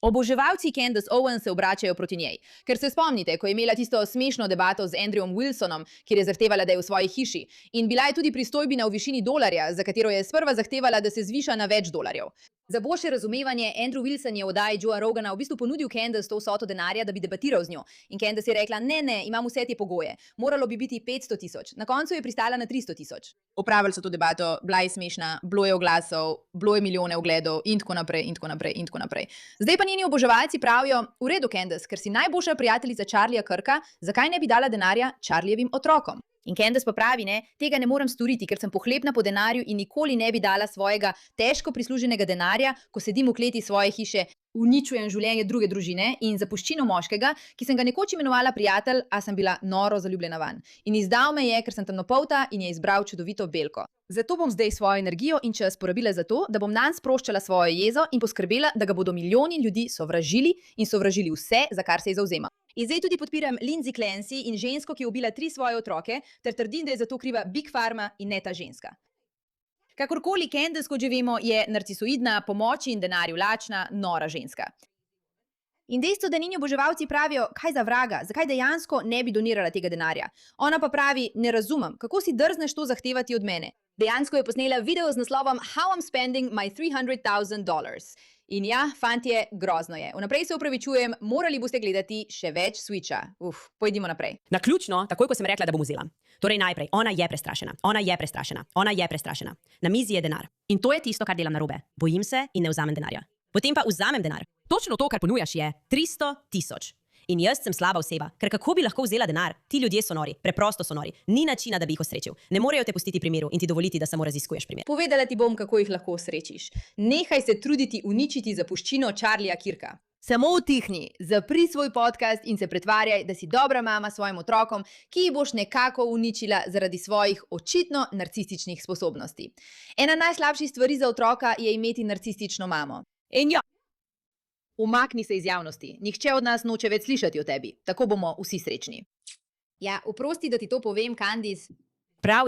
Oboževalci Candace Owens se obračajo proti njej, ker se spomnite, ko je imela tisto smešno debato z Andrewom Wilsonom, kjer je zahtevala, da je v svoji hiši. In bila je tudi pristojbina v višini dolarja, za katero je sprva zahtevala, da se zviša na več dolarjev. Za boljše razumevanje, Andrew Wilson je v oddaji Joea Rogana v bistvu ponudil Candace to vsoto denarja, da bi debatiral z njo. In Candace je rekla, ne, imam vse te pogoje. Moralo bi biti 500 000. Na koncu je pristala na 300 000. Opravili so to debato, bila je smešna, bilo je oglasov, bilo je milijone ogledov in tako naprej in tako naprej in tako naprej. Zdaj pa njeni oboževalci pravijo, v redu Candace, ker si najboljša prijateljica Charlieja Kirka, zakaj ne bi dala denarja Charliejevim otrokom? In Candace pa pravi, tega ne morem storiti, ker sem pohlepna po denarju in nikoli ne bi dala svojega težko prisluženega denarja, ko sedim v kleti svoje hiše, uničujem življenje druge družine in zapuščino moškega, ki sem ga nekoč imenovala prijatelj, a sem bila noro zaljubljena vanj. In izdal me je, ker sem temnopolta in je izbral čudovito belko. Zato bom zdaj svojo energijo in čas porabila za to, da bom nanj sproščala svojo jezo in poskrbela, da ga bodo milijoni ljudi sovražili in sovražili vse, za kar se je zavzema. In zdaj tudi podpiram Lindsay Clancy in žensko, ki je ubila 3 svoje otroke, ter trdim, da je za to kriva Big Pharma in ne ta ženska. Kakorkoli, Candace, kot že vemo, je narcisoidna, po moči in denarju lačna, nora ženska. In dejstvo, da njeni oboževalci pravijo, kaj za vraga, zakaj dejansko ne bi donirala tega denarja. Ona pa pravi, ne razumem, kako si drzneš to zahtevati od mene. Dejansko je posnela video z naslovom How I'm spending my $300,000. In ja, fantje, grozno je. Vnaprej se opravičujem, morali boste gledati še več Switcha. Pojdimo naprej. Naključno, takoj ko sem rekla, da bom vzela. Torej najprej, ona je prestrašena, ona je prestrašena, ona je prestrašena. Na mizi je denar. In to je tisto, kar delam narobe. Bojim se in ne vzamem denarja. Potem pa vzamem denar. Točno to, kar ponujaš, je 300 000. In jaz sem slaba oseba, ker kako bi lahko vzela denar? Ti ljudje so nori, preprosto so nori. Ni načina, da bi jih osrečil. Ne morejo te pustiti pri miru in ti dovoliti, da samo raziskuješ primer. Povedala ti bom, kako jih lahko osrečiš. Nehaj se truditi uničiti zapuščino Charlieja Kirka. Samo utihni, zapri svoj podcast in se pretvarjaj, da si dobra mama svojim otrokom, ki jih boš nekako uničila zaradi svojih očitno narcističnih sposobnosti. Ena najslabših stvari za otroka je imeti narcistično mamo. In ja, umakni se iz javnosti. Nihče od nas noče več slišati o tebi. Tako bomo vsi srečni. Ja, oprosti, da ti to povem, Candice. Prav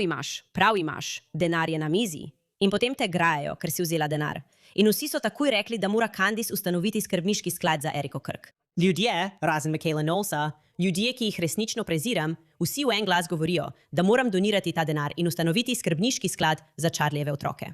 imaš. Denar je na mizi. In potem te grajajo, ker si vzela denar. In vsi so takoj rekli, da mora Candice ustanoviti skrbniški sklad za Eriko Kirk. Ljudje, razen Michaela Knowlesa, ljudje, ki jih resnično preziram, vsi v en glas govorijo, da moram donirati ta denar in ustanoviti skrbniški sklad za Charliejeve otroke.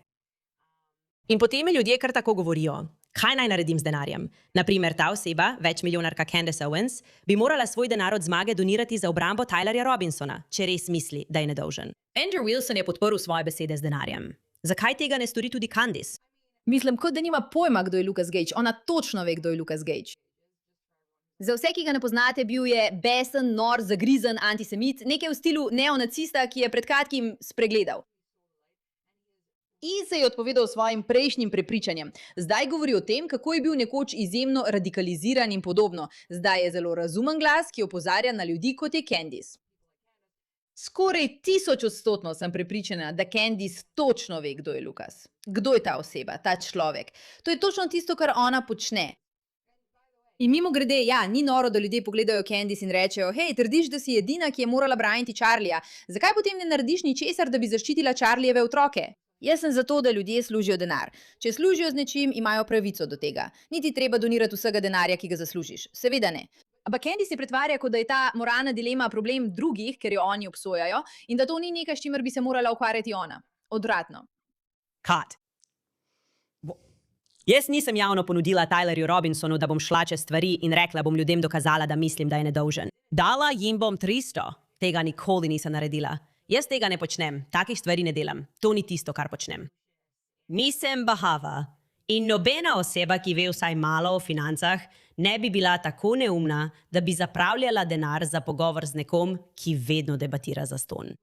In potem mi ljudje kar tako govorijo, kaj naj naredim z denarjem? Naprimer, ta oseba, večmilijonarka Candace Owens, bi morala svoj denar od zmage donirati za obrambo Tylerja Robinsona, če res misli, da je nedolžen. Andrew Wilson je podprl svoje besede z denarjem. Zakaj tega ne stori tudi Candice? Mislim, kot da nima pojma, kdo je Lucas Gage. Ona točno ve, kdo je Lucas Gage. Za vse, ki ga ne poznate, bil je besen, nor, zagrizen antisemit, nekaj v stilu neonacista, ki je pred kratkim spregledal. In se je odpovedal svojim prejšnjim prepričanjem. Zdaj govori o tem, kako je bil nekoč izjemno radikaliziran in podobno. Zdaj je zelo razumen glas, ki opozarja na ljudi, kot je Candice. Skoraj 1000% sem prepričana, da Candice točno ve, kdo je Lucas. Kdo je ta oseba, ta človek. To je točno tisto, kar ona počne. In mimogrede, ja, ni noro, da ljudje pogledajo Candice in rečejo, hej, trdiš, da si edina, ki je morala braniti Charlieja. Zakaj potem ne narediš ničesar, da bi zaščitila Charliejeve otroke? Jaz sem zato, da ljudje služijo denar. Če služijo z nečim, imajo pravico do tega. Niti treba donirati vsega denarja, ki ga zaslužiš. Seveda ne. Ampak Candice se pretvarja, kot da je ta moralna dilema problem drugih, ker jo oni obsojajo, in da to ni nekaj, s čimer bi se morala ukvarjati ona. Odvratno. Kat. Jaz nisem javno ponudila Tylerju Robinsonu, da bom šla čez stvari in rekla bom ljudem dokazala, da mislim, da je nedolžen. Dala jim bom 300. Tega nikoli nisem naredila. Jaz tega ne počnem, takih stvari ne delam. To ni tisto, kar počnem. Nisem bahava in nobena oseba, ki ve vsaj malo o financah, ne bi bila tako neumna, da bi zapravljala denar za pogovor z nekom, ki vedno debatira zastonj.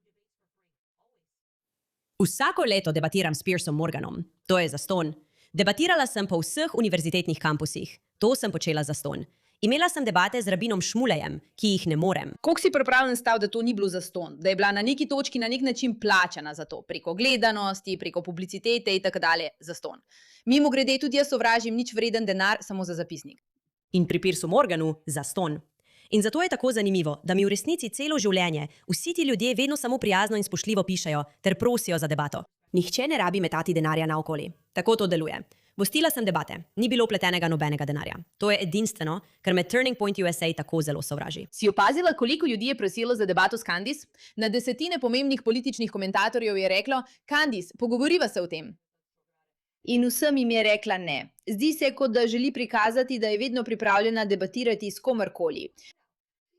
Vsako leto debatiram s Piersom Morganom. To je zastonj. Debatirala sem po vseh univerzitetnih kampusih. To sem počela zastonj. Imela sem debate z rabinom Šmulejem, ki jih ne morem. Koliko si pripravljen stav, da to ni bilo zastonj? Da je bila na neki točki na nek način plačana za to? Preko gledanosti, preko publicitete in tako dalje zastonj. Mimogrede, tudi jaz sovražim nič vreden denar samo za zapisnik. In pri Piersu Morganu zastonj. In zato je tako zanimivo, da mi v resnici celo življenje vsi ti ljudje vedno samo prijazno in spoštljivo pišejo ter prosijo za debato. Nihče ne rabi metati denarja naokoli. Tako to deluje. Gostila sem debate, ni bilo vpletenega nobenega denarja. To je edinstveno, ker me Turning Point USA tako zelo sovraži. Si opazila, koliko ljudi je prosilo za debato s Candice? Na desetine pomembnih političnih komentatorjev je reklo: Candice, pogovoriva se o tem. In vsem jim je rekla ne. Zdi se, kot da želi prikazati, da je vedno pripravljena debatirati s komarkoli.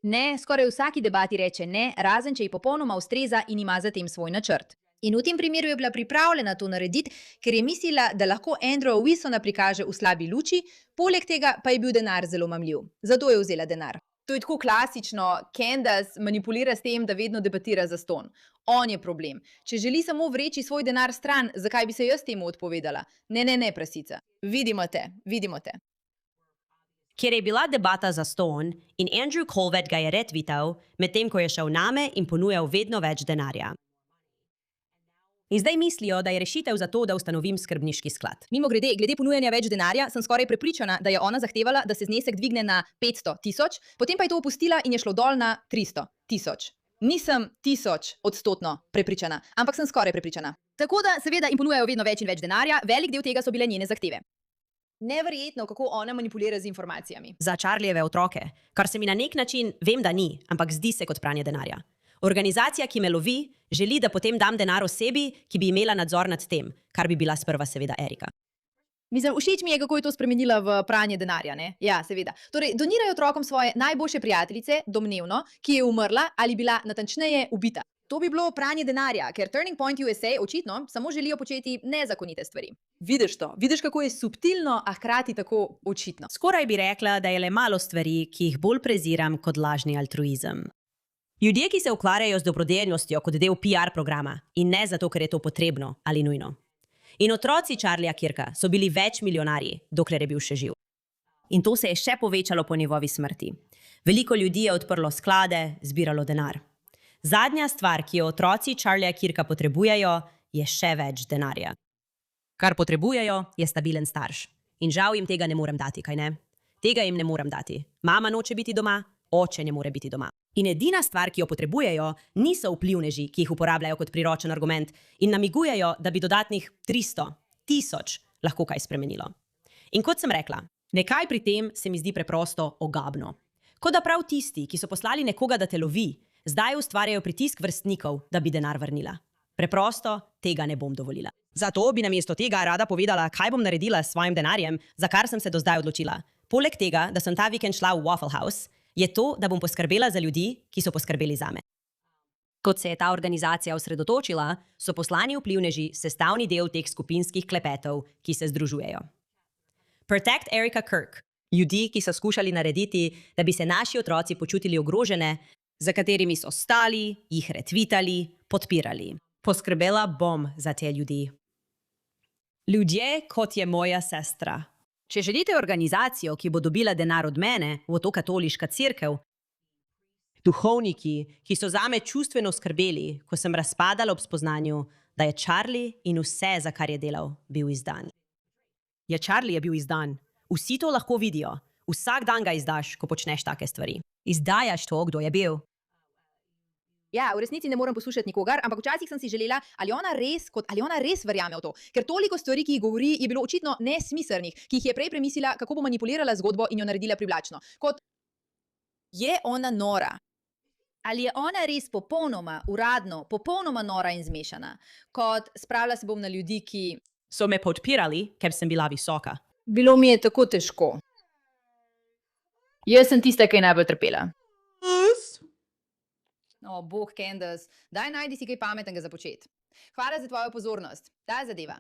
Ne, skoraj vsaki debati reče ne, razen če ji popolnoma ustreza in ima za tem svoj načrt. In v tem primeru je bila pripravljena to narediti, ker je mislila, da lahko Andrewa Wilsona prikaže v slabi luči, poleg tega pa je bil denar zelo mamljiv. Zato je vzela denar. To je tako klasično, Candace manipulira s tem, da vedno debatira zastonj. On je problem. Če želi samo vreči svoj denar stran, zakaj bi se jaz temu odpovedala? Ne, prasica. Vidimo te. Ker je bila debata zastonj in Andrew Colvett ga je retvital, medtem ko je šel name in ponujal vedno več denarja. In zdaj mislijo, da je rešitev za to, da ustanovim skrbniški sklad. Mimogrede, glede ponujanja več denarja, sem skoraj prepričana, da je ona zahtevala, da se znesek dvigne na 500.000, potem pa je to opustila in je šlo dol na 300.000. Nisem 1000% prepričana, ampak sem skoraj prepričana. Tako da seveda jim ponujajo vedno več in več denarja, velik del tega so bile njene zahteve. Neverjetno, kako ona manipulira z informacijami. Za Charlieve otroke, kar se mi na nek način vem, da ni, ampak zdi se kot pranje denarja. Organizacija, ki me lovi, želi, da potem dam denar osebi, ki bi imela nadzor nad tem, kar bi bila sprva seveda Erika. Mislim, všeč mi je, kako je to spremenila v pranje denarja, ne? Ja, seveda. Torej, donirajo otrokom svoje najboljše prijateljice, domnevno, ki je umrla ali bila natančneje ubita. To bi bilo pranje denarja, ker Turning Point USA očitno samo želijo početi nezakonite stvari. Vidiš to? Vidiš, kako je subtilno, a hkrati tako očitno. Skoraj bi rekla, da je le malo stvari, ki jih bolj preziram kot lažni altruizem. Ljudje, ki se ukvarjajo z dobrodelnostjo kot del PR programa in ne zato, ker je to potrebno ali nujno. In otroci Charlieja Kirka so bili več milijonarji, dokler je bil še živ. In to se je še povečalo po njegovi smrti. Veliko ljudi je odprlo sklade, zbiralo denar. Zadnja stvar, ki jo otroci Charlieja Kirka potrebujejo, je še več denarja. Kar potrebujejo, je stabilen starš. In žal jim tega ne morem dati, kaj ne? Tega jim ne morem dati. Mama noče biti doma, oče ne more biti doma. In edina stvar, ki jo potrebujejo, niso vplivneži, ki jih uporabljajo kot priročen argument in namigujejo, da bi dodatnih 300.000 lahko kaj spremenilo. In kot sem rekla, nekaj pri tem se mi zdi preprosto ogabno. Kot da prav tisti, ki so poslali nekoga, da te lovi, zdaj ustvarjajo pritisk vrstnikov, da bi denar vrnila. Preprosto tega ne bom dovolila. Zato bi namesto tega rada povedala, kaj bom naredila s svojim denarjem, za kar sem se do zdaj odločila. Poleg tega, da sem ta vikend šla v Waffle House, je to, da bom poskrbela za ljudi, ki so poskrbeli zame. Kot se je ta organizacija osredotočila, so poslani vplivneži sestavni del teh skupinskih klepetov, ki se združujejo. Protect Erika Kirk. Ljudi, ki so skušali narediti, da bi se naši otroci počutili ogrožene, za katerimi so stali, jih retvitali, podpirali. Poskrbela bom za te ljudi. Ljudje, kot je moja sestra. Če želite organizacijo, ki bo dobila denar od mene, bo to katoliška cerkev. Duhovniki, ki so zame čustveno skrbeli, ko sem razpadala ob spoznanju, da je Charlie in vse, za kar je delal, bil izdan. Ja, Charlie je bil izdan. Vsi to lahko vidijo. Vsak dan ga izdaš, ko počneš take stvari. Izdajaš to, kdo je bil. Ja, v resnici ne morem poslušati nikogar, ampak včasih sem si želela, ali ona res verjame v to. Ker toliko stvari, ki jih govori, je bilo očitno nesmiselnih, ki jih je prej premislila, kako bo manipulirala zgodbo in jo naredila privlačno. Kot je ona nora. Ali je ona res popolnoma, uradno, popolnoma nora in zmešana? Kot spravila se bom na ljudi, ki So me podpirali, ker sem bila visoka. Bilo mi je tako težko. Jaz sem tista, ki je najbolj trpela. O, bog, Candace, daj najdi si kaj pametnega za početi. Hvala za tvojo pozornost. Ta zadeva.